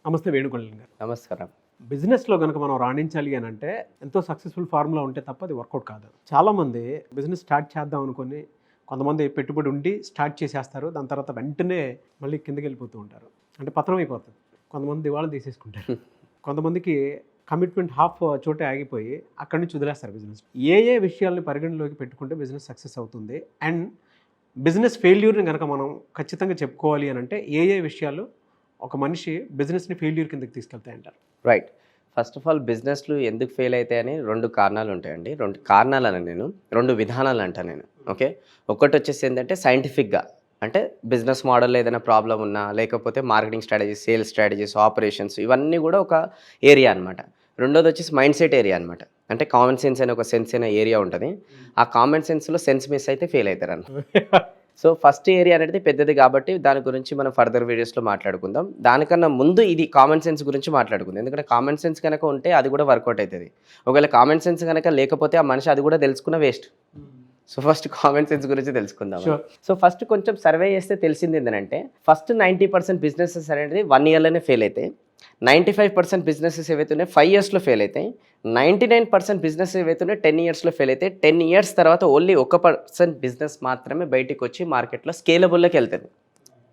నమస్తే వేణుగోపాల్ గారు. నమస్కారం. బిజినెస్లో కనుక మనం రాణించాలి అని అంటే ఎంతో సక్సెస్ఫుల్ ఫార్ములా ఉంటే తప్ప అది వర్కౌట్ కాదు. చాలామంది బిజినెస్ స్టార్ట్ చేద్దాం అనుకొని కొంతమంది పెట్టుబడి ఉండి స్టార్ట్ చేసేస్తారు. దాని తర్వాత వెంటనే మళ్ళీ కిందకి వెళ్ళిపోతూ ఉంటారు. అంటే పతనం అయిపోతుంది. కొంతమంది దివాళా తీసేసుకుంటారు. కొంతమందికి కమిట్మెంట్ హాఫ్ చోటే ఆగిపోయి అక్కడి నుంచి వదిలేస్తారు బిజినెస్. ఏ విషయాల్ని పరిగణలోకి పెట్టుకుంటే బిజినెస్ సక్సెస్ అవుతుంది అండ్ బిజినెస్ ఫెయిల్యూర్ని కనుక మనం ఖచ్చితంగా చెప్పుకోవాలి అని అంటే ఏ విషయాలు ఒక మనిషి బిజినెస్ని ఫెయిల్యూర్ కిందకి తీసుకెళ్తాయి అంటారు? రైట్. ఫస్ట్ ఆఫ్ ఆల్ బిజినెస్లు ఎందుకు ఫెయిల్ అవుతాయని 2 కారణాలు ఉంటాయండి. 2 కారణాలని నేను 2 విధానాలు అంటాను నేను. ఓకే, ఒకటి వచ్చేసి ఏంటంటే సైంటిఫిక్గా, అంటే బిజినెస్ మోడల్లో ఏదైనా ప్రాబ్లం ఉన్నా, లేకపోతే marketing strategies, sales strategies, operations, ఇవన్నీ కూడా ఒక ఏరియా అనమాట. రెండోది వచ్చేసి మైండ్ సెట్ ఏరియా అనమాట. అంటే కామన్ సెన్స్ అనే ఒక సెన్స్ అనే ఏరియా ఉంటుంది. ఆ కామన్ సెన్స్లో సెన్స్ మిస్ అయితే ఫెయిల్ అవుతారు అన్న. సో ఫస్ట్ ఏరియా అనేది పెద్దది కాబట్టి దాని గురించి మనం ఫర్దర్ వీడియోస్లో మాట్లాడుకుందాం. దానికన్నా ముందు ఇది కామన్ సెన్స్ గురించి మాట్లాడుకుందాం. ఎందుకంటే కామన్ సెన్స్ కనుక ఉంటే అది కూడా వర్కౌట్ అవుతుంది. ఒకవేళ కామన్ సెన్స్ కనుక లేకపోతే ఆ మనిషి అది కూడా తెలుసుకున్న waste. So first common sense గురించి తెలుసుకుందాం. సో ఫస్ట్ కొంచెం సర్వే చేస్తే తెలిసింది ఏంటంటే ఫస్ట్ 90% బిజినెసెస్ అనేది 1 ఇయర్లోనే ఫెయిల్ అవుతాయి. 95% బిజినెసెస్ ఏవైతున్నాయి 5 ఇయర్స్లో ఫెయిల్ అవుతాయి. 99% బిజినెస్ ఏవైతున్నాయి 10 ఇయర్స్లో ఫెయిల్ అవుతాయి. 10 ఇయర్స్ తర్వాత ఓన్లీ 1% బిజినెస్ మాత్రమే బయటికి వచ్చి మార్కెట్లో స్కేలబుల్లోకి వెళ్తుంది.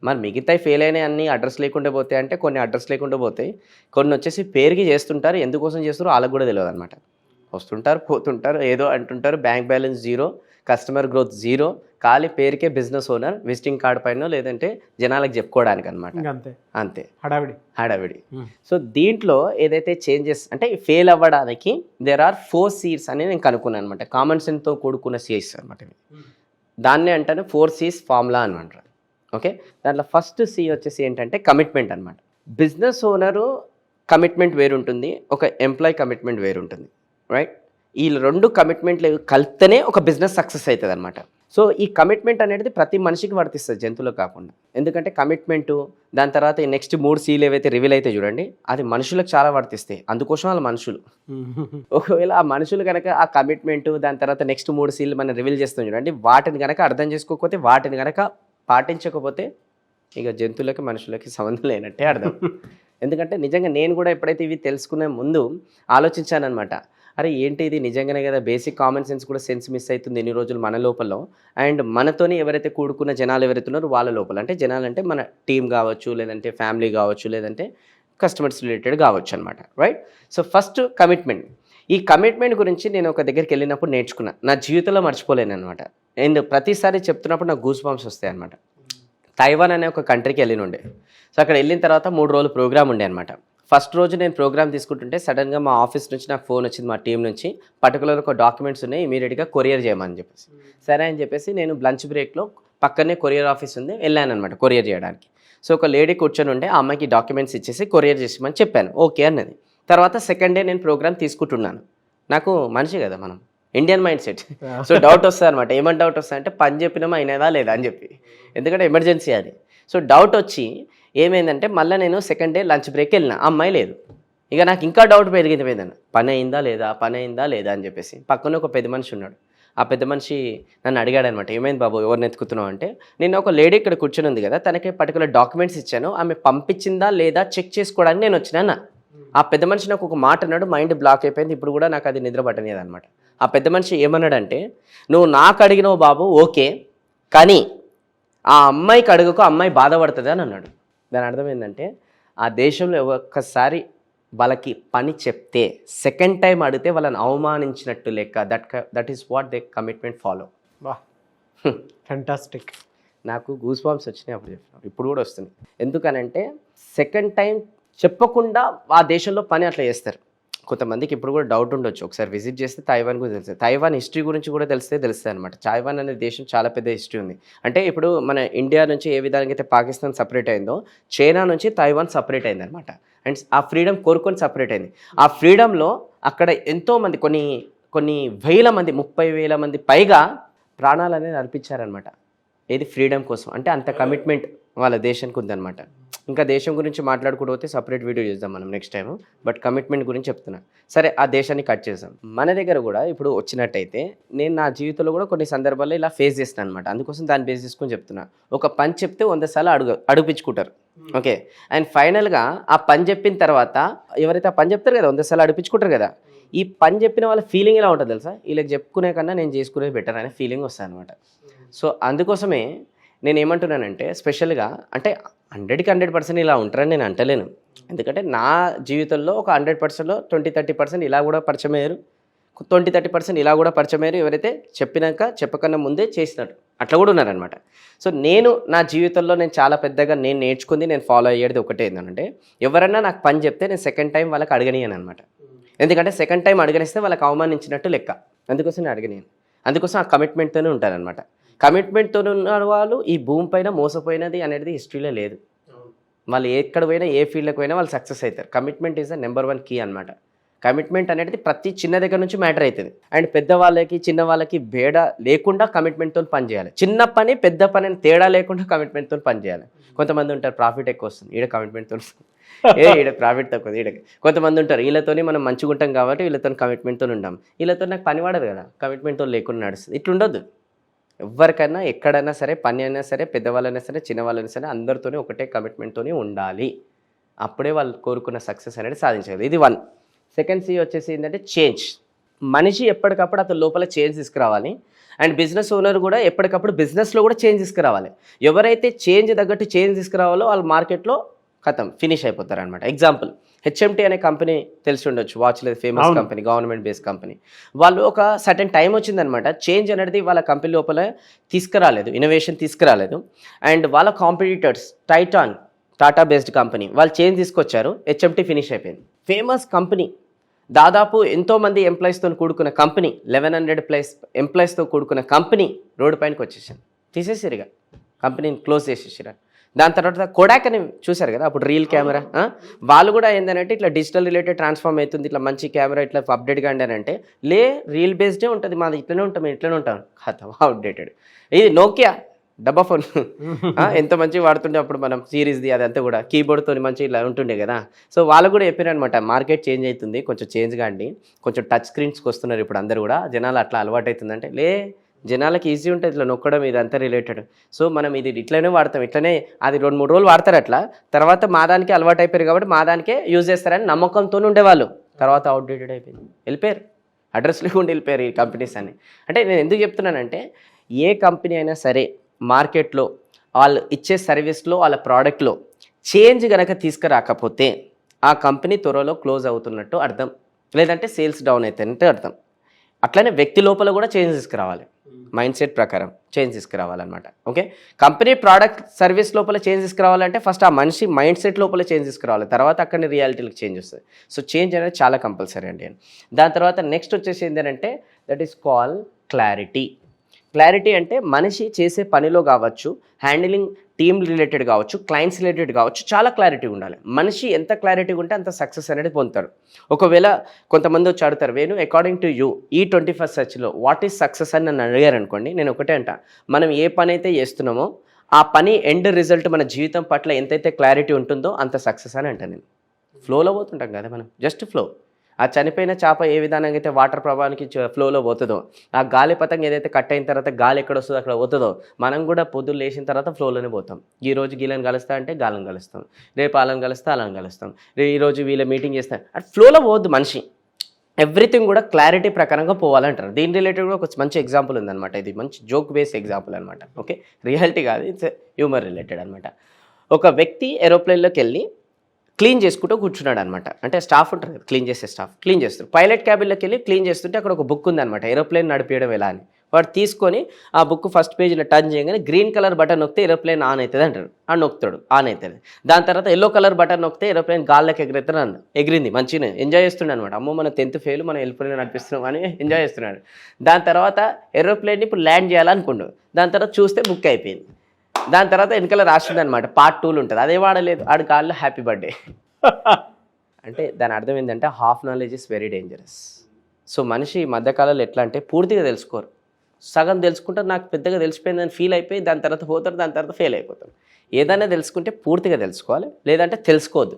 మరి మిగతాయి ఫెయిల్ అయినాయి అన్ని అడ్రస్ లేకుండా పోతాయి అంటే కొన్ని అడ్రస్ లేకుండా పోతాయి, కొన్ని వచ్చేసి పేరుకి చేస్తుంటారు, ఎందుకోసం చేస్తారో వాళ్ళకు కూడా తెలియదు అనమాట. వస్తుంటారు, పోతుంటారు, ఏదో అంటుంటారు, బ్యాంక్ బ్యాలెన్స్ 0, కస్టమర్ గ్రోత్ 0, ఖాళీ పేరుకే బిజినెస్ ఓనర్, విజిటింగ్ కార్డ్ పైన లేదంటే జనాలకు చెప్పుకోవడానికి అనమాట. అంతే, హడావిడి. సో దీంట్లో ఏదైతే చేంజెస్ అంటే ఫెయిల్ అవ్వడానికి దేర్ ఆర్ 4 C's అని నేను కనుక్కున్నాను అనమాట. కామన్ సెన్స్తో కూడుకున్న C's అనమాట. దాన్నే అంటాను 4 C's ఫార్ములా అనమాట. ఓకే, దాంట్లో ఫస్ట్ C వచ్చేసి ఏంటంటే కమిట్మెంట్ అనమాట. బిజినెస్ ఓనరు కమిట్మెంట్ వేరుంటుంది, ఒక ఎంప్లాయీ కమిట్మెంట్ వేరుంటుంది. రైట్, ఈ 2 కమిట్మెంట్లు కలిపితేనే ఒక బిజినెస్ సక్సెస్ అవుతుంది అనమాట. సో ఈ కమిట్మెంట్ అనేది ప్రతి మనిషికి వర్తిస్తుంది, జంతువులకు కాకుండా. ఎందుకంటే కమిట్మెంటు, దాని తర్వాత ఈ నెక్స్ట్ 3 C's ఏవైతే రివీల్ అయితే చూడండి, అది మనుషులకు చాలా వర్తిస్తాయి. అందుకోసం వాళ్ళ మనుషులు. ఒకవేళ ఆ మనుషులు కనుక ఆ కమిట్మెంటు, దాని తర్వాత నెక్స్ట్ 3 C's మనం రివీల్ చేస్తాం చూడండి, వాటిని కనుక అర్థం చేసుకోకపోతే, వాటిని కనుక పాటించకపోతే ఇక జంతువులకి మనుషులకి సంబంధం లేనట్టే అర్థం. ఎందుకంటే నిజంగా నేను కూడా ఎప్పుడైతే ఇవి తెలుసుకునే ముందు ఆలోచించాను అనమాట. అరే ఏంటి ఇది నిజంగానే కదా, బేసిక్ కామన్ సెన్స్ కూడా సెన్స్ మిస్ అవుతుంది ఎన్ని రోజులు మన లోపల. అండ్ మనతోని ఎవరైతే కూడుకున్న జనాలు ఎవరైతే ఉన్నారో వాళ్ళ లోపల, అంటే జనాలు అంటే మన టీం కావచ్చు, లేదంటే ఫ్యామిలీ కావచ్చు, లేదంటే కస్టమర్స్ రిలేటెడ్ కావచ్చు అనమాట. Right, so first commitment. ఈ కమిట్మెంట్ గురించి నేను ఒక దగ్గరికి వెళ్ళినప్పుడు నేర్చుకున్నా, నా జీవితంలో మర్చిపోలేను అనమాట. అండ్ ప్రతిసారి చెప్తున్నప్పుడు నాకు గూస్ బంప్స్ వస్తాయి అనమాట. తైవాన్ అనే ఒక కంట్రీకి వెళ్ళినుండే. సో అక్కడ వెళ్ళిన తర్వాత 3 రోజులు ప్రోగ్రామ్ ఉండే అనమాట. ఫస్ట్ రోజు నేను ప్రోగ్రామ్ తీసుకుంటుంటే సడన్గా మా ఆఫీస్ నుంచి నాకు ఫోన్ వచ్చింది, మా టీం నుంచి, పర్టికులర్ ఒక డాక్యుమెంట్స్ ఉన్నాయి, ఇమీడియట్గా కొరియర్ చేయమని చెప్పేసి. సరే అని చెప్పేసి నేను లంచ్ బ్రేక్లో పక్కనే కొరియర్ ఆఫీస్ ఉంది, వెళ్ళాను అనమాట కొరియర్ చేయడానికి. సో ఒక లేడీ కూర్చొని ఉండే, ఆ అమ్మాయికి డాక్యుమెంట్స్ ఇచ్చేసి కొరియర్ చేసామని చెప్పాను. ఓకే అన్నది. తర్వాత సెకండ్ డే నేను ప్రోగ్రామ్ తీసుకుంటున్నాను. నాకు మనిషి కదా మనం, Indian mind set. So doubt వస్తుంది అనమాట. ఏమని డౌట్ వస్తుంది అంటే పని చెప్పినామా అయినదా లేదా అని చెప్పి, ఎందుకంటే ఎమర్జెన్సీ అది. సో డౌట్ వచ్చి ఏమైందంటే మళ్ళీ నేను సెకండ్ డే లంచ్ బ్రేక్ వెళ్ళిన, అమ్మాయి లేదు. ఇక నాకు ఇంకా డౌట్ పెరిగింది, పని అయిందా లేదా అని చెప్పేసి. పక్కన ఒక పెద్ద మనిషి ఉన్నాడు. ఆ పెద్ద మనిషి నన్ను అడిగాడు అనమాట, ఏమైంది బాబు, ఎవరిని ఎత్తుకుతున్నావు అంటే, నేను ఒక లేడీ ఇక్కడ కూర్చొని ఉంది కదా, తనకి పర్టికులర్ డాక్యుమెంట్స్ ఇచ్చాను, ఆమె పంపించిందా లేదా చెక్ చేసుకోవడానికి నేను వచ్చినా. ఆ పెద్ద మనిషి నాకు ఒక మాట అన్నాడు, మైండ్ బ్లాక్ అయిపోయింది. ఇప్పుడు కూడా నాకు అది నిద్ర పట్టలేదు అనమాట. ఆ పెద్ద మనిషి ఏమన్నాడంటే, నువ్వు నాకు అడిగినావు బాబు ఓకే, కానీ ఆ అమ్మాయికి అడుగుకు, అమ్మాయి బాధపడుతుంది అని అన్నాడు. దాని అర్థం ఏంటంటే, ఆ దేశంలో ఒక్కసారి వాళ్ళకి పని చెప్తే సెకండ్ టైం అడిగితే వాళ్ళని అవమానించినట్టు లెక్క. That is what they commitment follow. Fantastic. నాకు గూస్ బాంబ్స్ వచ్చినాయి అప్పుడు చెప్పిన, ఇప్పుడు కూడా వస్తుంది. ఎందుకనంటే సెకండ్ టైం చెప్పకుండా ఆ దేశంలో పని అట్లా చేస్తారు. కొంతమందికి ఇప్పుడు కూడా డౌట్ ఉండొచ్చు, ఒకసారి విజిట్ చేస్తే తైవాన్ గురించి తెలుస్తుంది, తైవాన్ హిస్టరీ గురించి కూడా తెలుస్తుంది అనమాట. తైవాన్ అనే దేశం చాలా పెద్ద హిస్టరీ ఉంది. అంటే ఇప్పుడు మన ఇండియా నుంచి ఏ విధంగా అయితే పాకిస్తాన్ సపరేట్ అయిందో, చైనా నుంచి తైవాన్ సపరేట్ అయింది అనమాట. అండ్ ఆ ఫ్రీడమ్ కోరుకొని సపరేట్ అయింది. ఆ ఫ్రీడమ్లో అక్కడ ఎంతోమంది, కొన్ని వేల మంది, 30,000 మంది పైగా ప్రాణాలు అనేది అర్పించారనమాట. ఏది ఫ్రీడమ్ కోసం. అంటే అంత కమిట్మెంట్ వాళ్ళ దేశానికి ఉందన్నమాట. ఇంకా దేశం గురించి మాట్లాడుకుంటూ పోతే సపరేట్ వీడియో చేద్దాం మనం నెక్స్ట్ టైం. బట్ కమిట్మెంట్ గురించి చెప్తున్నా. సరే, ఆ దేశాన్ని కట్ చేద్దాం. మన దగ్గర కూడా ఇప్పుడు వచ్చినట్టయితే నేను నా జీవితంలో కూడా కొన్ని సందర్భాల్లో ఇలా ఫేస్ చేస్తాను అనమాట. అందుకోసం దాన్ని బేస్ చేసుకొని చెప్తున్నా. ఒక పని చెప్తే 100 సార్లు అడుగుపించుకుంటారు. ఓకే, అండ్ ఫైనల్గా ఆ పని చెప్పిన తర్వాత ఎవరైతే ఆ పని చెప్తారు కదా 100 సార్లు అడిపించుకుంటారు కదా, ఈ పని చెప్పిన వాళ్ళ ఫీలింగ్ ఎలా ఉంటుంది తెలుసా? వీళ్ళకి చెప్పుకునే కన్నా నేను చేసుకునేది బెటర్ అనే ఫీలింగ్ వస్తుంది అనమాట. సో అందుకోసమే నేను ఏమంటున్నానంటే స్పెషల్గా అంటే 100కి 100% ఇలా ఉంటారని నేను అంటలేను. ఎందుకంటే నా జీవితంలో ఒక 100%లో 20-30% ఇలా కూడా పరిచయం అయ్యారు, 20-30% ఇలా కూడా పరిచయం అయ్యారు ఎవరైతే చెప్పకన్నా ముందే చేసినట్టు అట్లా కూడా ఉన్నారనమాట. సో నేను నా జీవితంలో నేను చాలా పెద్దగా నేను నేర్చుకుంది, నేను ఫాలో అయ్యేది ఒకటే ఏంటంటే, ఎవరన్నా నాకు పని చెప్తే నేను సెకండ్ టైం వాళ్ళకి అడగనియను అనమాట. ఎందుకంటే సెకండ్ టైం అడగనిస్తే వాళ్ళకి అవమానించినట్టు లెక్క. అందుకోసం నేను అడగనియను. అందుకోసం ఆ కమిట్మెంట్తోనే ఉంటారనమాట. కమిట్మెంట్తో ఉన్న వాళ్ళు ఈ భూమి పైన మోసపోయినది అనేది హిస్టరీలో లేదు. వాళ్ళు ఎక్కడ పోయినా ఏ ఫీల్డ్కి పోయినా వాళ్ళు సక్సెస్ అవుతారు. Commitment is the number 1 key అనమాట. కమిట్మెంట్ అనేది ప్రతి చిన్న దగ్గర నుంచి మ్యాటర్ అవుతుంది. అండ్ పెద్దవాళ్ళకి చిన్న వాళ్ళకి భేడా లేకుండా కమిట్మెంట్తో పని చేయాలి. చిన్న పని పెద్ద పని అని తేడా లేకుండా కమిట్మెంట్తో పని చేయాలి. కొంతమంది ఉంటారు ప్రాఫిట్ ఎక్కువ వస్తుంది, ఈడ కమిట్మెంట్తో ఈడ ప్రాఫిట్ తక్కువ ఈడ. కొంతమంది ఉంటారు వీళ్ళతోని మనం మంచిగా ఉంటాం కాబట్టి వీళ్ళతో కమిట్మెంట్తో ఉంటాం, వీళ్ళతో నాకు పని పడదు కదా, కమిట్మెంట్తో లేకుండా నడుస్తుంది. ఇట్లుండొద్దు. ఎవరికైనా ఎక్కడైనా సరే, పని అయినా సరే, పెద్దవాళ్ళైనా సరే, చిన్నవాళ్ళైనా సరే, అందరితోనే ఒకటే కమిట్మెంట్తోనే ఉండాలి. అప్పుడే వాళ్ళు కోరుకున్న సక్సెస్ అనేది సాధించగలరు. ఇది 1. సెకండ్ సి వచ్చేసి ఏంటంటే చేంజ్. మనిషి ఎప్పటికప్పుడు అతని లోపల చేంజ్ తీసుకురావాలి. అండ్ బిజినెస్ ఓనర్ కూడా ఎప్పటికప్పుడు బిజినెస్లో కూడా చేంజ్ తీసుకురావాలి. ఎవరైతే చేంజ్ తగ్గట్టు చేంజ్ తీసుకురావాలో వాళ్ళు మార్కెట్లో ఖతం ఫినిష్ అయిపోతారు అనమాట. ఎగ్జాంపుల్, హెచ్ఎంటీ అనే కంపెనీ తెలిసి ఉండొచ్చు, వాచ్లేదు famous company, government based company. వాళ్ళు ఒక సర్టెన్ టైం వచ్చిందనమాట, చేంజ్ అనేది వాళ్ళ కంపెనీ లోపల తీసుకురాలేదు, ఇన్నోవేషన్ తీసుకురాలేదు. అండ్ వాళ్ళ కాంపిటీటర్స్ టాటా బేస్డ్ కంపెనీ వాళ్ళు చేంజ్ తీసుకొచ్చారు, హెచ్ఎంటీ ఫినిష్ అయిపోయింది. ఫేమస్ కంపెనీ, దాదాపు ఎంతోమంది ఎంప్లాయీస్తో కూడుకున్న కంపెనీ, 1100+ ఎంప్లాయీస్తో కూడుకున్న కంపెనీ రోడ్డు పైనకి వచ్చేసాను, తీసేసారు, కంపెనీని క్లోజ్ చేసేసారు. దాని తర్వాత కోడాక్ అని చూశారు కదా, అప్పుడు రీల్ కెమెరా, వాళ్ళు కూడా ఏంటంటే ఇట్లా డిజిటల్ రిలేటెడ్ ట్రాన్స్ఫార్మ్ అవుతుంది, ఇట్లా మంచి కెమెరా ఇట్లా అప్డేట్గా అంటే రీల్ బేస్డే ఉంటుంది, మాది ఇట్లనే ఉంటాం, మేము ఇట్లనే ఉంటాం, ఖతం అప్డేటెడ్. ఇది నోకియా డబ్బా ఫోన్ ఎంత మంచిగా వాడుతుండే అప్పుడు మనం, సిరీస్ది అదంతా కూడా కీబోర్డ్తో మంచి ఇలా ఉంటుండే కదా. సో వాళ్ళు కూడా చెప్పారనమాట, మార్కెట్ చేంజ్ అవుతుంది, కొంచెం చేంజ్ కాండి, కొంచెం టచ్ స్క్రీన్స్కి వస్తున్నారు ఇప్పుడు అందరు కూడా, జనాలు అట్లా అలవాటు అవుతుందంటే జనాలకి ఈజీ ఉంటుంది ఇట్లా నొక్కడం, ఇదంతా రిలేటెడ్. సో మనం ఇది ఇట్లనే వాడతాం, ఇట్లనే అది 2-3 రోజులు వాడతారు, అట్లా తర్వాత మా దానికి అలవాటు అయిపోయారు కాబట్టి మా దానికే యూజ్ చేస్తారని నమ్మకంతో ఉండేవాళ్ళు. తర్వాత అవుట్డేటెడ్ అయిపోయింది, వెళ్ళిపోయారు, అడ్రస్ లేకుండా వెళ్ళిపోయారు ఈ కంపెనీస్ అని. అంటే నేను ఎందుకు చెప్తున్నానంటే, ఏ కంపెనీ అయినా సరే మార్కెట్లో వాళ్ళు ఇచ్చే సర్వీస్లో, వాళ్ళ ప్రోడక్ట్లో చేంజ్ కనుక తీసుకురాకపోతే ఆ కంపెనీ త్వరలో క్లోజ్ అవుతున్నట్టు అర్థం, లేదంటే సేల్స్ డౌన్ అవుతాయంటే అర్థం. అట్లనే వ్యక్తి లోపల కూడా చేంజ్ తీసుకురావాలి, మైండ్ సెట్ ప్రకారం చేంజ్ తీసుకురావాలన్నమాట. ఓకే, కంపెనీ ప్రోడక్ట్ సర్వీస్ లోపల చేంజ్ తీసుకురావాలంటే ఫస్ట్ ఆ మనిషి మైండ్ సెట్ లోపల చేంజ్ తీసుకురావాలి, తర్వాత అక్కడనే రియాలిటీలకు చేంజ్ వస్తుంది. సో చేంజ్ అనేది చాలా కంపల్సరీ అండి. దాని తర్వాత నెక్స్ట్ వచ్చేసి ఏంటంటే that is call clarity. Clarity అంటే మనిషి చేసే పనిలో కావచ్చు, హ్యాండిలింగ్ టీమ్ రిలేటెడ్ కావచ్చు, క్లయింట్స్ రిలేటెడ్ కావచ్చు, చాలా క్లారిటీ ఉండాలి. మనిషి ఎంత క్లారిటీ ఉంటే అంత సక్సెస్ అనేది పొందుతాడు. ఒకవేళ కొంతమంది వచ్చి అడుగుతారు, వేణు అకార్డింగ్ టు యూ ఈ 21st సెంచరీలో వాట్ ఈజ్ సక్సెస్ అని నన్ను అడిగారు అనుకోండి, నేను ఒకటే అంట, మనం ఏ పని అయితే చేస్తున్నామో ఆ పని ఎండ్ రిజల్ట్ మన జీవితం పట్ల ఎంతైతే క్లారిటీ ఉంటుందో అంత సక్సెస్ అని అంటాను నేను. ఫ్లోలో పోతుంటాం కదా మనం, జస్ట్ ఫ్లో. ఆ చనిపోయిన చేప ఏ విధానంగా అయితే వాటర్ ప్రభావానికి ఫ్లోలో పోతుందో, ఆ గాలి పతంగా ఏదైతే కట్ అయిన తర్వాత గాలి ఎక్కడ వస్తుందో అక్కడ పోతుందో, మనం కూడా పొద్దున్న లేచిన తర్వాత ఫ్లోలోనే పోతాం. ఈరోజు గీలను కలుస్తా అంటే గాలను కలుస్తాం, రేపు వాళ్ళని కలిస్తే అలాని కలుస్తాం, ఈరోజు వీళ్ళ మీటింగ్ చేస్తాం, అటు ఫ్లోలో పోవద్దు మనిషి. ఎవ్రీథింగ్ కూడా క్లారిటీ ప్రకారంగా పోవాలంటారు. దీని రిలేటెడ్ కూడా ఒక మంచి ఎగ్జాంపుల్ ఉందన్నమాట. ఇది మంచి జోక్ బేస్డ్ ఎగ్జాంపుల్ అనమాట. ఓకే, రియాలిటీ కాదు, ఇట్స్ హ్యూమర్ రిలేటెడ్ అనమాట. ఒక వ్యక్తి ఏరోప్లేన్లోకి వెళ్ళి క్లీన్ చేసుకుంటూ కూర్చున్నాడు అనమాట. అంటే స్టాఫ్ ఉంటారు కదా, క్లీన్ చేసే స్టాఫ్ క్లీన్ చేస్తారు. పైలట్ క్యాబిన్లోకి వెళ్ళి క్లీన్ చేస్తుంటే అక్కడ ఒక బుక్ ఉందన్నమాట, ఏరోప్లేన్ నడిపేయడం ఎలా అని. వాడు తీసుకొని ఆ బుక్ ఫస్ట్ పేజీలో టర్న్ చేయగానే గ్రీన్ కలర్ బటన్ నొక్కితే ఏరోప్లేన్ ఆన్ అవుతుంది అంటారు. ఆ నొక్కుతాడు, ఆన్ అవుతుంది. దాని తర్వాత ఎల్లో కలర్ బటన్ నొక్కితే ఏరోప్లేన్ గాల్లోకి ఎగురుతాడు. ఎగిరింది, మంచిగా ఎంజాయ్ చేస్తుండే అనమాట. అమ్మో మన 10th ఫెయిల్, మనం ఏరోప్లేన్ నడిపిస్తున్నాం అని ఎంజాయ్ చేస్తున్నాడు. దాని తర్వాత ఏరోప్లేన్ని ఇప్పుడు ల్యాండ్ చేయాలనుకుండు. దాని తర్వాత చూస్తే బుక్ అయిపోయింది. దాని తర్వాత వెనకాల రాసింది అనమాట, పార్ట్ 2 ఉంటుంది. అదే వాడలేదు, ఆడు గాల్లో హ్యాపీ బర్త్డే. అంటే దాని అర్థం ఏంటంటే half knowledge is very dangerous. So మనిషి ఈ మధ్యకాలంలో ఎట్లా అంటే పూర్తిగా తెలుసుకోరు. సగం తెలుసుకుంటారు, నాకు పెద్దగా తెలిసిపోయిందని ఫీల్ అయిపోయి దాని తర్వాత పోతారు, దాని తర్వాత ఫెయిల్ అయిపోతారు. ఏదైనా తెలుసుకుంటే పూర్తిగా తెలుసుకోవాలి, లేదంటే తెలుసుకోవద్దు.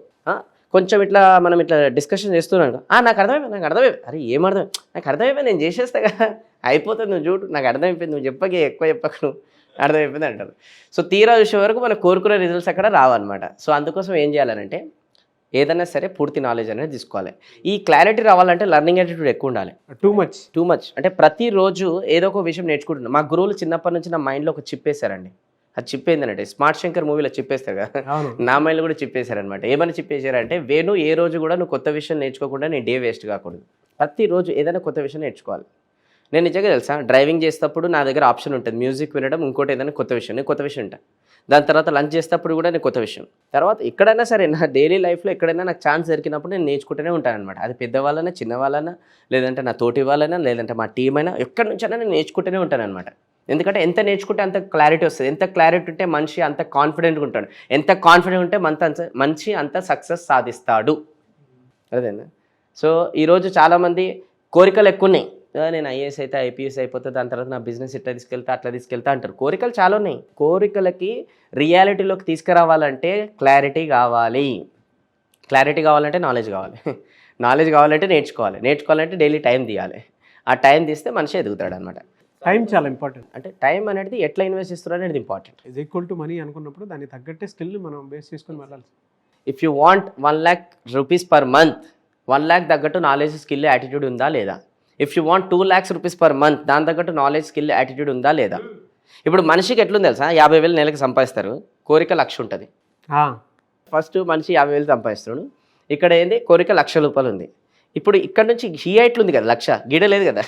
కొంచెం ఇట్లా మనం ఇట్లా డిస్కషన్ చేస్తున్నాను, నాకు అర్థమైపోయి అరే ఏం అర్థం, నాకు అర్థమైపోయి నేను చేసేస్తా కదా, అయిపోతుంది, నువ్వు చూడు నాకు అర్థమైపోయింది, నువ్వు చెప్పకే ఎక్కువ చెప్పకు, నువ్వు అర్థమైపోయింది అంటారు. సో తీరా విషయం వరకు మనం కోరుకునే రిజల్ట్స్ అక్కడ రావన్నమాట. సో అందుకోసం ఏం చేయాలంటే ఏదైనా సరే పూర్తి నాలెడ్జ్ అనేది తీసుకోవాలి. ఈ క్లారిటీ రావాలంటే లెర్నింగ్ యాటిట్యూడ్ ఎక్కువ ఉండాలి. టూ మచ్ అంటే ప్రతిరోజు ఏదో ఒక విషయం నేర్చుకుంటున్నాను. మా గురువులు చిన్నప్పటి నుంచి నా మైండ్లో ఒక చిప్ వేశారండి. అది చిప్పేందనంటే స్మార్ట్ శంకర్ మూవీలో చెప్పేస్తారు కదా, నా మైండ్లో కూడా చెప్పేశారనమాట. ఏమని చెప్పేశారంటే, వేణు ఏ రోజు కూడా నువ్వు కొత్త విషయం నేర్చుకోకుండా నీ డే వేస్ట్ కాకూడదు, ప్రతిరోజు ఏదైనా కొత్త విషయం నేర్చుకోవాలి. నేను నిజంగా తెలుసా, డ్రైవింగ్ చేసేటప్పుడు నా దగ్గర ఆప్షన్ ఉంటుంది మ్యూజిక్ వినడం, ఇంకోటి ఏదైనా కొత్త విషయం, నేను కొత్త విషయం ఉంటాను. దాని తర్వాత లంచ్ చేసేటప్పుడు కూడా నేను కొత్త విషయం. తర్వాత ఎక్కడైనా సరే నా డైలీ లైఫ్లో ఎక్కడైనా నాకు ఛాన్స్ దొరికినప్పుడు నేను నేర్చుకుంటూనే ఉంటాను అనమాట. అది పెద్దవాళ్ళైనా చిన్నవాళ్ళైనా, లేదంటే నా తోటి వాళ్ళైనా, లేదంటే మా టీం అయినా, ఎక్కడి నుంచైనా నేను నేర్చుకుంటూనే ఉంటాను అనమాట. ఎందుకంటే ఎంత నేర్చుకుంటే అంత క్లారిటీ వస్తుంది, ఎంత క్లారిటీ ఉంటే మనిషి అంత కాన్ఫిడెంట్గా ఉంటాడు, ఎంత కాన్ఫిడెంట్ ఉంటే మనిషి అంత సక్సెస్ సాధిస్తాడు. అదేనా? సో ఈరోజు చాలామంది కోరికలు ఎక్కువ ఉన్నాయి, నేను ఐఏఎస్ అయితే ఐపీఎస్ అయిపోతే దాని తర్వాత నా బిజినెస్ ఇట్లా తీసుకెళ్తా అట్లా తీసుకెళ్తా అంటారు. కోరికలు చాలా ఉన్నాయి. కోరికలకి రియాలిటీలోకి తీసుకురావాలంటే క్లారిటీ కావాలి. క్లారిటీ కావాలంటే నాలెడ్జ్ కావాలి. నాలెడ్జ్ కావాలంటే నేర్చుకోవాలంటే డైలీ టైం తీయాలి. ఆ టైం తీస్తే మనిషి ఎదుగుతాడు అనమాట. టైం చాలా ఇంపార్టెంట్. అంటే టైం అనేది ఎట్లా ఇన్వెస్ట్ చేస్తున్నారు అనేది important. Is equal to money అనుకున్నప్పుడు దానికి తగ్గట్టే స్కిల్ మనం బేస్ చేసుకొని వెళ్ళాలి. If you want 1 lakh rupees per month, 1 lakh తగ్గట్టు నాలెడ్జ్ స్కిల్ యాటిట్యూడ్ ఉందా లేదా? If you want 2 lakhs rupees per month, దాని తగ్గట్టు నాలెడ్జ్ స్కిల్ యాటిట్యూడ్ ఉందా లేదా? ఇప్పుడు మనిషికి ఎట్లుంది తెలుసా, 50,000 నెలకి సంపాదిస్తారు, కోరిక 1,00,000 ఉంటుంది. ఫస్ట్ మనిషి 50,000 సంపాదిస్తున్నాడు, ఇక్కడ ఏంది కోరిక 1,00,000 రూపాయలు ఉంది. ఇప్పుడు ఇక్కడ నుంచి హీఐట్లు ఉంది కదా, 1,00,000 గీడలేదు కదా,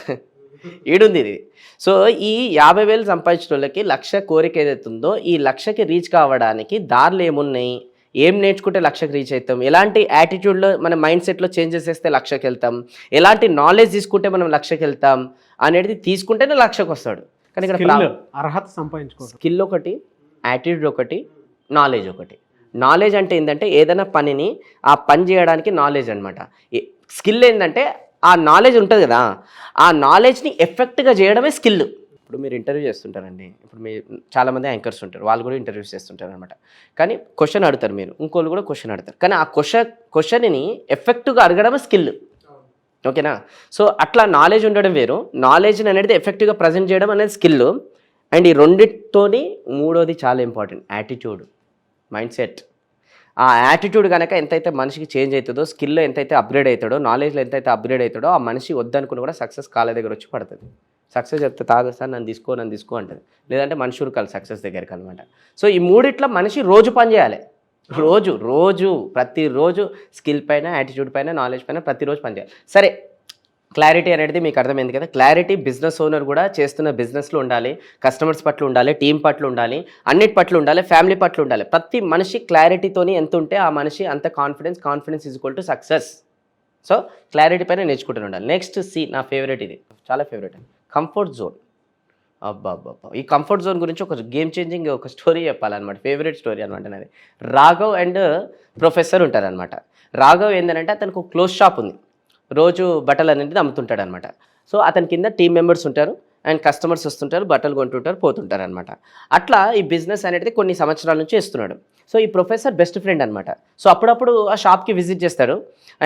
ఈడుంది ఇది. సో ఈ 50,000 సంపాదించిన వాళ్ళకి 1,00,000 కోరిక ఏదైతుందో ఈ 1,00,000కి రీచ్ కావడానికి దారులు ఏమున్నాయి, ఏం నేర్చుకుంటే 1,00,000కి రీచ్ అవుతాం, ఎలాంటి యాటిట్యూడ్లో మన మైండ్ సెట్లో చేంజెస్ చేస్తే 1,00,000కి వెళ్తాం, ఎలాంటి నాలెడ్జ్ తీసుకుంటే మనం 1,00,000కి వెళ్తాం అనేది తీసుకుంటేనే 1,00,000కి వస్తాడు. కానీ ఇక్కడ అర్హత సంపాదించుకోవాలి. స్కిల్ ఒకటి, యాటిట్యూడ్ ఒకటి, నాలెడ్జ్ ఒకటి. నాలెడ్జ్ అంటే ఏంటంటే ఏదైనా పనిని ఆ పని చేయడానికి నాలెడ్జ్ అనమాట. స్కిల్ ఏంటంటే ఆ నాలెడ్జ్ ఉంటుంది కదా, ఆ నాలెడ్జ్ని ఎఫెక్ట్గా చేయడమే స్కిల్. ఇప్పుడు మీరు ఇంటర్వ్యూ చేస్తుంటారండి, ఇప్పుడు మీరు చాలామంది యాంకర్స్ ఉంటారు, వాళ్ళు కూడా ఇంటర్వ్యూస్ చేస్తుంటారు అనమాట. కానీ క్వశ్చన్ అడుగుతారు, మీరు ఇంకోళ్ళు కూడా క్వశ్చన్ అడుగుతారు, కానీ ఆ క్వశ్చన్ని ఎఫెక్టివ్గా అడగడమే స్కిల్. ఓకేనా? సో అట్లా నాలెడ్జ్ ఉండడం వేరు, నాలెడ్జ్ అనేది ఎఫెక్టివ్గా ప్రజెంట్ చేయడం అనేది స్కిల్. అండ్ ఈ రెండిటితోని మూడోది చాలా ఇంపార్టెంట్, యాటిట్యూడ్, మైండ్ సెట్. ఆ యాటిట్యూడ్ కనుక ఎంతైతే మనిషికి చేంజ్ అవుతుందో, స్కిల్లో ఎంతైతే అప్గ్రేడ్ అవుతాడో, నాలెడ్జ్లో ఎంతైతే అప్గ్రేడ్ అవుతాడో, ఆ మనిషి వద్దనుకుని కూడా సక్సెస్ కాళ్ళ దగ్గర వచ్చి పడుతుంది. సక్సెస్ చెప్తే తాగు సార్ నన్ను తీసుకో అంటుంది, లేదంటే మనిషి ఉరకాలి సక్సెస్ దగ్గరికి అనమాట. సో ఈ మూడిట్లో మనిషి రోజు పని చేయాలి, రోజు ప్రతిరోజు స్కిల్ పైన, యాటిట్యూడ్ పైన, నాలెడ్జ్ పైన ప్రతిరోజు పని చేయాలి. సరే, క్లారిటీ అనేది మీకు అర్థమైంది కదా. క్లారిటీ బిజినెస్ ఓనర్ కూడా చేస్తున్న బిజినెస్లో ఉండాలి, కస్టమర్స్ పట్ల ఉండాలి, టీం పట్ల ఉండాలి, అన్నిటి పట్ల ఉండాలి, ఫ్యామిలీ పట్ల ఉండాలి. ప్రతి మనిషి క్లారిటీతోని ఎంత ఉంటే ఆ మనిషి అంత confidence is equal to success. So clarity పైన నేర్చుకుంటూ ఉండాలి. నెక్స్ట్ సి, నా ఫేవరెట్, ఇది చాలా ఫేవరెట్, కంఫర్ట్ జోన్. అబ్బా, ఈ కంఫర్ట్ జోన్ గురించి ఒక గేమ్ చేంజింగ్ ఒక స్టోరీ చెప్పాలన్నమాట, ఫేవరెట్ స్టోరీ అనమాట నాది. రాఘవ్ అండ్ ప్రొఫెసర్ ఉంటారనమాట. రాఘవ్ ఏంటంటే అతనికి ఒక క్లోజ్ షాప్ ఉంది, రోజు బట్టలు అనేది అమ్ముతుంటాడు అనమాట. సో అతని కింద టీం మెంబర్స్ ఉంటారు అండ్ కస్టమర్స్ వస్తుంటారు, బట్టలు కొంటుంటారు, పోతుంటారు అనమాట. అట్లా ఈ బిజినెస్ అనేది కొన్ని సంవత్సరాల నుంచి చేస్తున్నాడు. సో ఈ ప్రొఫెసర్ బెస్ట్ ఫ్రెండ్ అనమాట. సో అప్పుడప్పుడు ఆ షాప్కి విజిట్ చేస్తారు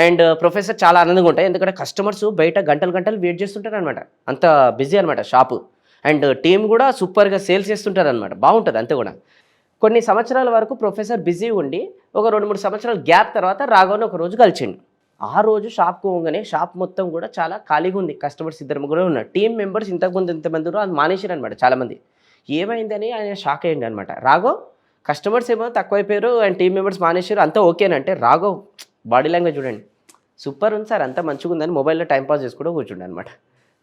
అండ్ ప్రొఫెసర్ చాలా ఆనందంగా ఉంటాయి, ఎందుకంటే కస్టమర్స్ బయట గంటలు వెయిట్ చేస్తుంటారు అనమాట, అంత బిజీ అనమాట షాపు. అండ్ టీం కూడా సూపర్గా సేల్స్ చేస్తుంటారు అనమాట, బాగుంటుంది అంతే కూడా. కొన్ని సంవత్సరాల వరకు ప్రొఫెసర్ బిజీ ఉండి ఒక 2-3 సంవత్సరాల గ్యాప్ తర్వాత రాఘవని ఒక రోజు కలిసిండు. ఆ రోజు షాప్కి పోగానే షాప్ మొత్తం కూడా చాలా ఖాళీగా ఉంది, కస్టమర్స్ 2-3 ఉన్నారు, టీం మెంబర్స్ ఇంతకుముందు ఇంతమంది ఉన్నారు, అది మానేసారు అనమాట చాలామంది. ఏమైందని ఆయన షాక్ అయ్యింది అనమాట. రాఘవ్ కస్టమర్స్ ఏమో తక్కువైపోయారు అండ్ టీం మెంబర్స్ మానేసారు, అంతా ఓకేనంటే రాఘవ్ బాడీ లాంగ్వేజ్ చూడండి, సూపర్ ఉంది సార్, అంతా మంచిగా ఉందని మొబైల్లో టైంపాస్ చేసుకుంటూ కూర్చుండే అనమాట.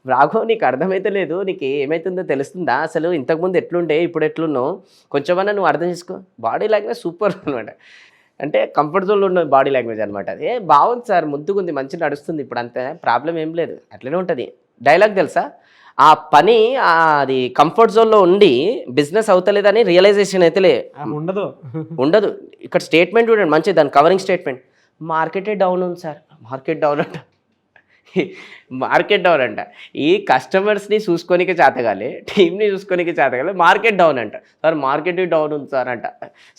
రాఘవ్ నీకు అర్థమైతే లేదు, నీకు ఏమవుతుందో తెలుస్తుందా, అసలు ఇంతకుముందు ఎట్లుండే ఇప్పుడు ఎట్లున్నావు, కొంచెమన్నా నువ్వు అర్థం చేసుకో, బాడీ లాంగ్వేజ్ సూపర్ అనమాట. అంటే కంఫర్ట్ జోన్లో ఉన్న బాడీ లాంగ్వేజ్ అనమాట. అది బాగుంది సార్, ముద్దుగా ఉంది, మంచిగా నడుస్తుంది, ఇప్పుడు అంతే ప్రాబ్లం ఏం లేదు, అట్లనే ఉంటుంది. డైలాగ్ తెలుసా, ఆ పని అది కంఫర్ట్ జోన్లో ఉండి బిజినెస్ అవుతలేదని రియలైజేషన్ అయితే ఉండదు. ఇక్కడ స్టేట్మెంట్ చూడండి మంచిది, దాని కవరింగ్ స్టేట్మెంట్, మార్కెటే డౌన్ ఉంది సార్, మార్కెట్ డౌన్ అంట. మార్కెట్ డౌన్ అంట. ఈ కస్టమర్స్ని చూసుకోనికి చేతగాలి, టీమ్ని చూసుకోనికి చేతగాలి, మార్కెట్ డౌన్ అంట. సార్ మార్కెట్ డౌన్ ఉంది సార్ అంట.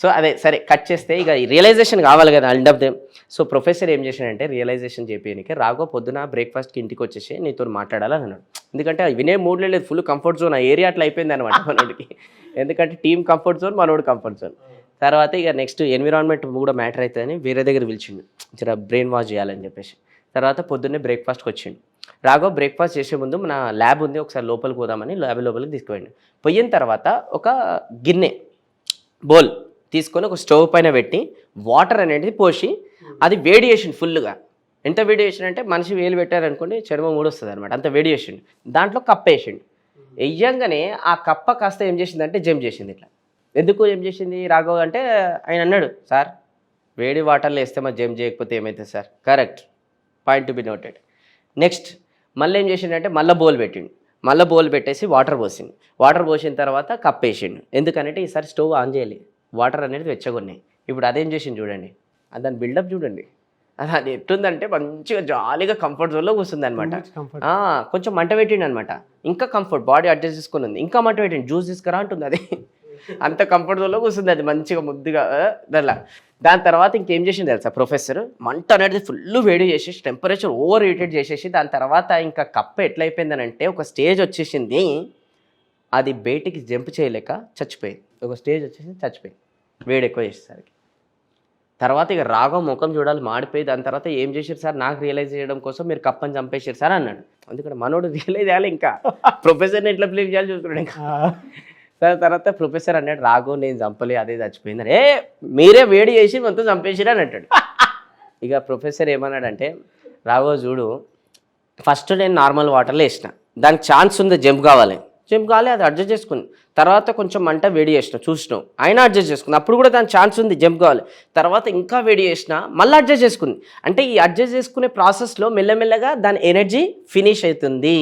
సో అదే సరే కట్ చేస్తే ఇక రియలైజేషన్ కావాలి కదా end of the. So professor ఏం చేశాడంటే రియలైజేషన్ చెప్పేయడానికి, రాఘవ పొద్దున బ్రేక్ఫాస్ట్కి ఇంటికి వచ్చేసి నీతో మాట్లాడాలని అన్నాడు. ఎందుకంటే వినే మూడ్లో లేదు, ఫుల్ కంఫర్ట్ జోన్, ఆ ఏరియా అట్లా అయిపోయింది అనమాట మనోడికి. ఎందుకంటే టీమ్ కంఫర్ట్ జోన్, మనోడు కంఫర్ట్ జోన్. తర్వాత ఇక నెక్స్ట్ ఎన్విరాన్మెంట్ కూడా మ్యాటర్ అవుతుందని వేరే దగ్గర పిలిచిండు, జర బ్రెయిన్ వాష్ చేయాలని చెప్పేసి. తర్వాత పొద్దున్నే బ్రేక్ఫాస్ట్కి వచ్చిండు. రాఘవ్ బ్రేక్ఫాస్ట్ చేసే ముందు మన ల్యాబ్ ఉంది, ఒకసారి లోపలికి పోదామని ల్యాబ్ లోపలికి తీసుకుపోయిండు. పోయిన తర్వాత ఒక గిన్నె బౌల్ తీసుకొని ఒక స్టవ్ పైన పెట్టి వాటర్ అనేది పోసి అది వేడియేషన్ ఫుల్గా. ఎంత వేడియేషన్ అంటే మనిషి వేలు పెట్టారనుకోండి చర్మం మూడొస్తుంది అనమాట, అంత వేడియేషన్. దాంట్లో కప్ప వేసిండు. వెయ్యంగానే ఆ కప్ప కాస్త ఏం చేసిందంటే జంప్ చేసింది ఇట్లా. ఎందుకు ఏం చేసింది రాఘవ్ అంటే ఆయన అన్నాడు, సార్ వేడి వాటర్లో వేస్తే మరి జంప్ చేయకపోతే ఏమవుతుంది sir? Correct, point to be noted. Next మళ్ళీ ఏం చేసిండంటే మళ్ళీ బౌల్ పెట్టిండు. మళ్ళీ బౌల్ పెట్టేసి వాటర్ పోసిండు. వాటర్ పోసిన తర్వాత కప్ వేసిండు. ఎందుకనంటే ఈసారి స్టవ్ ఆన్ చేయాలి, వాటర్ అనేది వెచ్చగొన్నాయి. ఇప్పుడు అదేం చేసింది చూడండి, దాని బిల్డప్ చూడండి. అది ఎట్టుందంటే మంచిగా జాలీగా కంఫర్ట్ జోన్లో కూర్చుంది అనమాట. కొంచెం మంట పెట్టిండు అనమాట, ఇంకా కంఫర్ట్, బాడీ అడ్జస్ట్ చేసుకుని ఉంది. ఇంకా మంట పెట్టిండు, జ్యూస్ తీసుకురా అంటుంది అది. అంత కంఫర్ట్ జోన్లో కూర్చుంది అది మంచిగా ముద్దుగా దానిలా. దాని తర్వాత ఇంకేం చేసింది తెలుసా ప్రొఫెసర్, మంట అనేది ఫుల్ వేడి చేసేసి టెంపరేచర్ ఓవర్ హీటెడ్ చేసేసి దాని తర్వాత ఇంకా కప్ప ఎట్లయిపోయిందనంటే ఒక స్టేజ్ వచ్చేసింది, అది బయటికి జంప్ చేయలేక చచ్చిపోయింది. ఒక స్టేజ్ వచ్చేసి చచ్చిపోయింది వేడి ఎక్కువ చేసేసరికి. తర్వాత ఇక రాఘవ్ ముఖం చూడాలి మాడిపోయి. దాని తర్వాత ఏం చేశారు సార్, నాకు రియలైజ్ చేయడం కోసం మీరు కప్పని చంపేశారు సార్ అన్నాడు. అందుకని మనోడు రియలైజ్ చేయాలి, ఇంకా ప్రొఫెసర్ని ఎట్లా బిలీవ్ చేయాలి చూస్తున్నాడు. ఇంకా దాని తర్వాత ప్రొఫెసర్ అన్నాడు, రాఘవ్ నేను చంపలే, అదే చచ్చిపోయింది. అరే మీరే వేడి చేసి మొత్తం చంపేసిరా అని అంటాడు. ఇక ప్రొఫెసర్ ఏమన్నాడంటే, రాఘవ్ చూడు ఫస్ట్ నేను నార్మల్ వాటర్లో వేసిన, దానికి ఛాన్స్ ఉంది జంప్ కావాలి, అది అడ్జస్ట్ చేసుకుంది. తర్వాత కొంచెం మంట వేడి చేసిన చూసినావు, అయినా అడ్జస్ట్ చేసుకుంది. అప్పుడు కూడా దాని ఛాన్స్ ఉంది జంప్ కావాలి. తర్వాత ఇంకా వేడి చేసిన మళ్ళీ అడ్జస్ట్ చేసుకుంది. అంటే ఈ అడ్జస్ట్ చేసుకునే ప్రాసెస్లో మెల్లమెల్లగా దాని ఎనర్జీ ఫినిష్ అవుతుంది.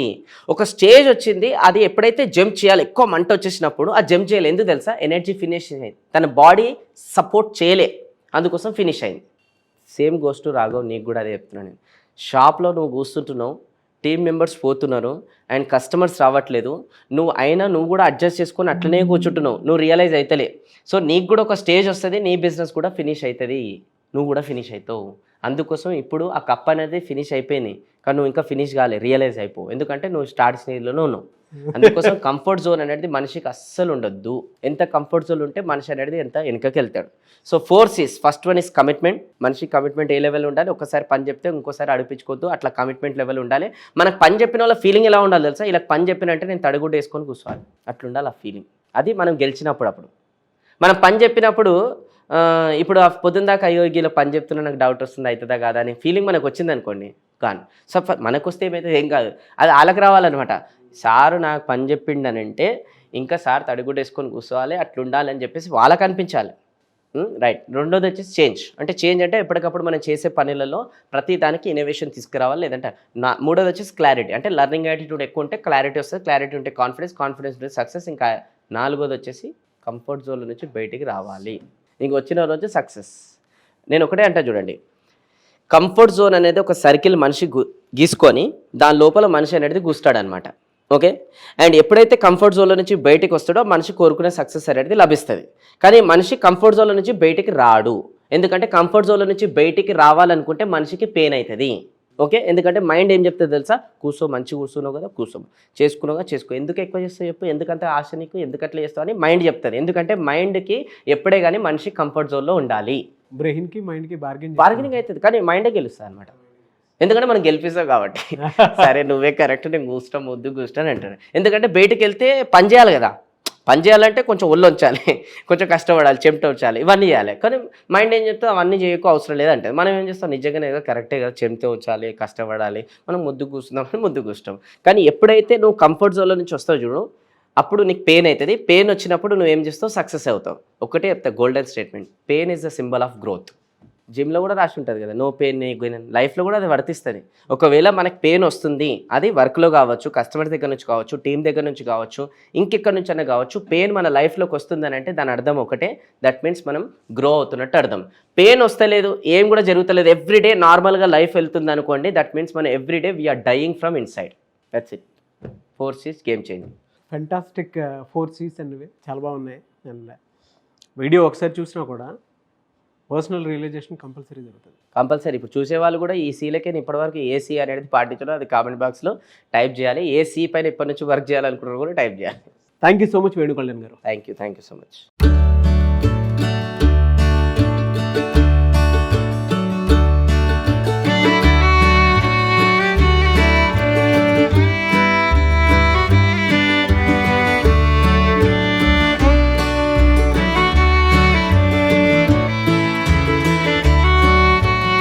ఒక స్టేజ్ వచ్చింది, అది ఎప్పుడైతే జంప్ చేయాలి ఎక్కువ మంట వచ్చేసినప్పుడు ఆ జంప్ చేయాలి. ఎందుకు తెలుసా, ఎనర్జీ ఫినిష్ అయింది, తన బాడీ సపోర్ట్ చేయలే, అందుకోసం ఫినిష్ అయింది. సేమ్ గోస్ టు రాఘవ్, నీకు కూడా అదే చెప్తున్నాను నేను. షాప్లో నువ్వు కూర్చుంటున్నావు, టీమ్ మెంబర్స్ పోతున్నారు అండ్ కస్టమర్స్ రావట్లేదు, నువ్వు కూడా అడ్జస్ట్ చేసుకొని అట్లనే కూర్చుంటున్నావు, నువ్వు రియలైజ్ అవుతలే. సో నీకు కూడా ఒక స్టేజ్ వస్తుంది, నీ బిజినెస్ కూడా ఫినిష్ అవుతుంది, నువ్వు కూడా ఫినిష్ అవుతావు. అందుకోసం ఇప్పుడు ఆ కప్ అనేది ఫినిష్ అయిపోయింది, కానీ నువ్వు ఇంకా ఫినిష్ కాలే, రియలైజ్ అయిపోవు. ఎందుకంటే నువ్వు స్టార్ట్ స్టేజ్లోనే ఉన్నావు. అందుకోసం కంఫర్ట్ జోన్ అనేది మనిషికి అస్సలు ఉండొద్దు. ఎంత కంఫర్ట్ జోన్ ఉంటే మనిషి అనేది ఎంత వెనుకకి వెళ్తాడు. So 4 C's, first one is commitment. మనిషి కమిట్మెంట్ ఏ లెవెల్ ఉండాలి, ఒకసారి పని చెప్తే ఇంకోసారి అడిపించుకోవద్దు, అట్లా కమిట్మెంట్ లెవెల్ ఉండాలి. మనకు పని చెప్పిన వాళ్ళ ఫీలింగ్ ఎలా ఉండాలి తెలుసా, ఇలా పని చెప్పినంటే నేను తడిగుడ్డ వేసుకొని కూర్చోవాలి, అట్లుండాలి ఆ ఫీలింగ్. అది మనం గెలిచినప్పుడు. అప్పుడు మనం పని చెప్పినప్పుడు ఇప్పుడు ఆ పొద్దున్న దాకా అయ్యో ఇలా పని చెప్తున్నా నాకు డౌట్ వస్తుంది అవుతుందా కాదా అని ఫీలింగ్ మనకు వచ్చింది అనుకోండి, కానీ సో మనకు వస్తే ఏమైతే ఏం కాదు, అది వాళ్ళకి రావాలన్నమాట. సారు నాకు పని చెప్పిండనంటే ఇంకా సార్ తడిగుడ్డ వేసుకొని కూర్చోవాలి, అట్లా ఉండాలని చెప్పేసి వాళ్ళకి అనిపించాలి. రైట్. రెండోది వచ్చేసి చేంజ్. అంటే చేంజ్ అంటే ఎప్పటికప్పుడు మనం చేసే పనులలో ప్రతి దానికి ఇన్నోవేషన్ తీసుకురావాలి. లేదంటే మూడోది వచ్చేసి క్లారిటీ. అంటే లెర్నింగ్ యాటిట్యూడ్ ఎక్కువ ఉంటే క్లారిటీ వస్తుంది, క్లారిటీ ఉంటే కాన్ఫిడెన్స్ ఉంటే సక్సెస్. ఇంకా నాలుగోది వచ్చేసి కంఫర్ట్ జోన్ నుంచి బయటికి రావాలి. ఇంక వచ్చిన రోజు సక్సెస్. నేను ఒకటే అంటా చూడండి, కంఫర్ట్ జోన్ అనేది ఒక సర్కిల్ మనిషి గీసుకొని దాని లోపల మనిషి అనేది కూస్తాడనమాట. ఓకే. అండ్ ఎప్పుడైతే కంఫర్ట్ జోన్లో నుంచి బయటికి వస్తాడో మనిషి కోరుకునే సక్సెస్ అనేది లభిస్తుంది. కానీ మనిషి కంఫర్ట్ జోన్లో నుంచి బయటికి రాడు. ఎందుకంటే కంఫర్ట్ జోన్లో నుంచి బయటికి రావాలనుకుంటే మనిషికి పెయిన్ అవుతుంది. ఓకే. ఎందుకంటే మైండ్ ఏం చెప్తుంది తెలుసా, కూర్చో, మంచి కూర్చున్నావు కదా కూర్చో, చేసుకున్నావుగా చేసుకో, ఎందుకు ఎక్కువ చేస్తావు చెప్పు, ఎందుకంత ఆశ నీకు, ఎందుకట్లా చేస్తావు అని మైండ్ చెప్తుంది. ఎందుకంటే మైండ్కి ఎప్పుడే కానీ మనిషి కంఫర్ట్ జోన్లో ఉండాలి. బ్రెయిన్కి మైండ్కి బార్గెనింగ్ అవుతుంది, కానీ మైండే గెలుస్తుంది అనమాట. ఎందుకంటే మనం గెలిపిస్తావు కాబట్టి. సరే నువ్వే కరెక్ట్, నేను కూర్చుంటాం ముద్దు కూర్చుంటాను అంటాను. ఎందుకంటే బయటకు వెళ్తే పని చేయాలి కదా, పని చేయాలంటే కొంచెం ఒళ్ళు ఉంచాలి, కొంచెం కష్టపడాలి, చెమట ఉంచాలి, ఇవన్నీ చేయాలి. కానీ మైండ్ ఏం చెప్తే అవన్నీ చేయకు అవసరం లేదంటే మనం ఏం చేస్తాం, నిజంగానే కదా కరెక్టే కదా, చెమట ఉంచాలి, కష్టపడాలి, మనం ముద్దు కూర్చుందామని ముద్దు కూర్చుంటాం. కానీ ఎప్పుడైతే నువ్వు కంఫర్ట్ జోన్లో నుంచి వస్తావు చూడు, అప్పుడు నీకు పెయిన్ అవుతుంది. పెయిన్ వచ్చినప్పుడు నువ్వు ఏం చేస్తావు, సక్సెస్ అవుతావు. ఒకటే చెప్తా golden statement, pain is the symbol of growth. జిమ్లో కూడా రాసి ఉంటుంది కదా, నో పెయిన్ నీ గెయిన్. లైఫ్లో కూడా అది వర్తిస్తుంది. ఒకవేళ మనకి పెయిన్ వస్తుంది, అది వర్క్లో కావచ్చు, కస్టమర్ దగ్గర నుంచి కావచ్చు, టీం దగ్గర నుంచి కావచ్చు, ఇంకెక్కడి నుంచి అయినా కావచ్చు, పెయిన్ మన లైఫ్లోకి వస్తుందని అంటే దాని అర్థం ఒకటే, దట్ మీన్స్ మనం గ్రో అవుతున్నట్టు అర్థం. పెయిన్ వస్తలేదు, ఏం కూడా జరుగుతలేదు, ఎవ్రీడే నార్మల్గా లైఫ్ వెళ్తుంది అనుకోండి, దట్ మీన్స్ మనం everyday we are dying from inside. That's it. 4 C's game change. Fantastic 4 C's అనేవి చాలా బాగున్నాయి. అండ్ వీడియో ఒకసారి చూసినా కూడా పర్సనల్ రియలైజేషన్ కంపల్సరీ జరుగుతుంది. కంపల్సరీ. ఇప్పుడు చూసేవాళ్ళు కూడా ఈ సీలకే ఇప్పటివరకు ఏ సీ అనేది పాటించడం, అది కామెంట్ బాక్స్లో టైప్ చేయాలి. ఏ సీ పైన ఇప్పటి నుంచి వర్క్ చేయాలనుకున్నారు కూడా టైప్ చేయాలి. Thank you so much Venugopal గారు. Thank you so much.